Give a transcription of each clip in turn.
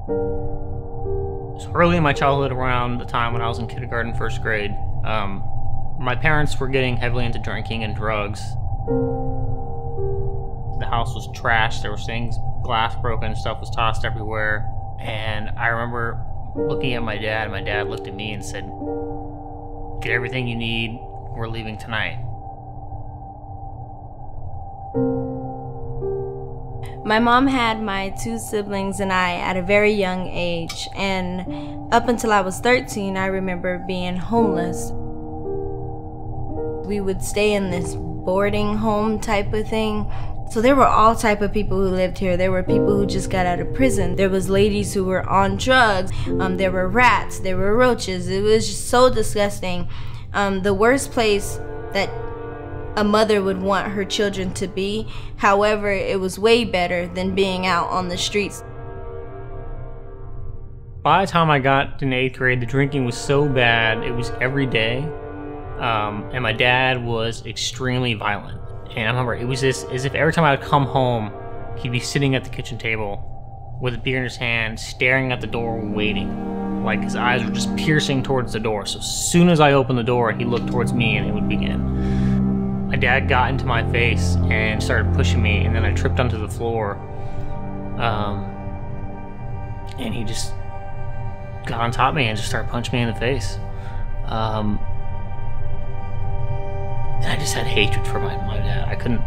So early in my childhood, around the time when I was in kindergarten, first grade, my parents were getting heavily into drinking and drugs. The house was trashed. There was things, glass broken, stuff was tossed everywhere. And I remember looking at my dad, and my dad looked at me and said, "Get everything you need, we're leaving tonight." My mom had my two siblings and I at a very young age, and up until I was 13, I remember being homeless. We would stay in this boarding home type of thing. So there were all type of people who lived here. There were people who just got out of prison. There was ladies who were on drugs. There were rats. There were roaches. It was just so disgusting. The worst place that a mother would want her children to be. However, it was way better than being out on the streets. By the time I got in 8th grade, the drinking was so bad, it was every day. And my dad was extremely violent. And I remember it was as if every time I would come home, he'd be sitting at the kitchen table with a beer in his hand, staring at the door, waiting. Like his eyes were just piercing towards the door. So as soon as I opened the door, he looked towards me and it would begin. My dad got into my face and started pushing me, and then I tripped onto the floor. And he just got on top of me and just started punching me in the face. And I just had hatred for my dad. I couldn't.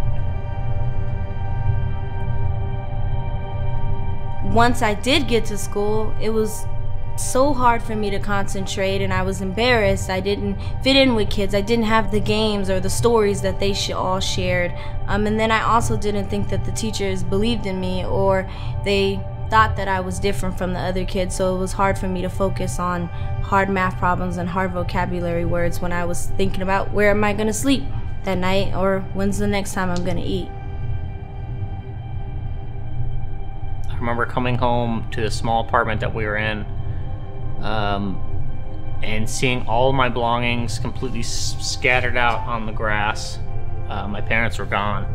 Once I did get to school, it was so hard for me to concentrate, and I was embarrassed. I didn't fit in with kids. I didn't have the games or the stories that they all shared. And then I also didn't think that the teachers believed in me, or they thought that I was different from the other kids, so it was hard for me to focus on hard math problems and hard vocabulary words when I was thinking about where am I going to sleep that night, or when's the next time I'm going to eat. I remember coming home to the small apartment that we were in, and seeing all of my belongings completely scattered out on the grass. My parents were gone,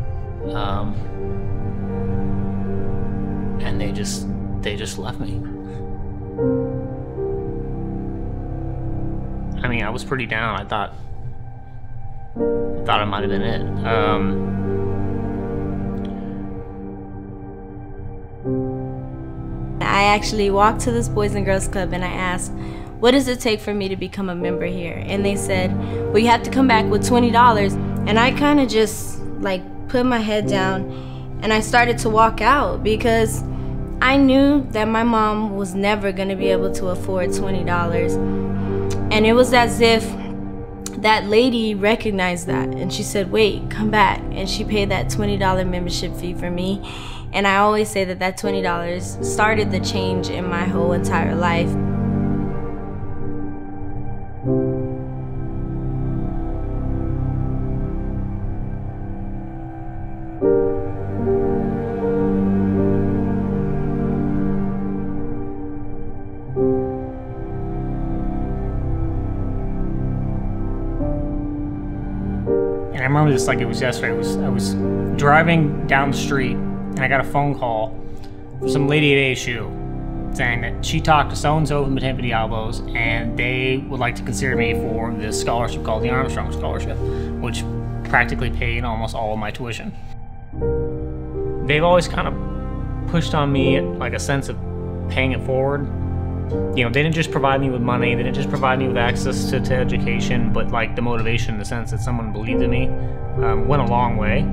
and they just left me. I mean, I was pretty down. I thought it might have been it. I actually walked to this Boys and Girls Club and I asked, what does it take for me to become a member here? And they said, well, you have to come back with $20. And I kind of just like put my head down and I started to walk out, because I knew that my mom was never going to be able to afford $20. And it was as if that lady recognized that, and she said, wait, come back. And she paid that $20 membership fee for me. And I always say that that $20 started the change in my whole entire life. And I remember this like it was yesterday. I was driving down the street, and I got a phone call from some lady at ASU saying that she talked to so-and-so from the Tempe Diablos, and they would like to consider me for this scholarship called the Armstrong Scholarship, which practically paid almost all of my tuition. They've always kind of pushed on me like a sense of paying it forward. You know, they didn't just provide me with money, they didn't just provide me with access to education, but like the motivation in the sense that someone believed in me went a long way.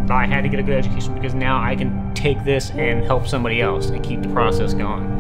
I had to get a good education because now I can take this and help somebody else and keep the process going.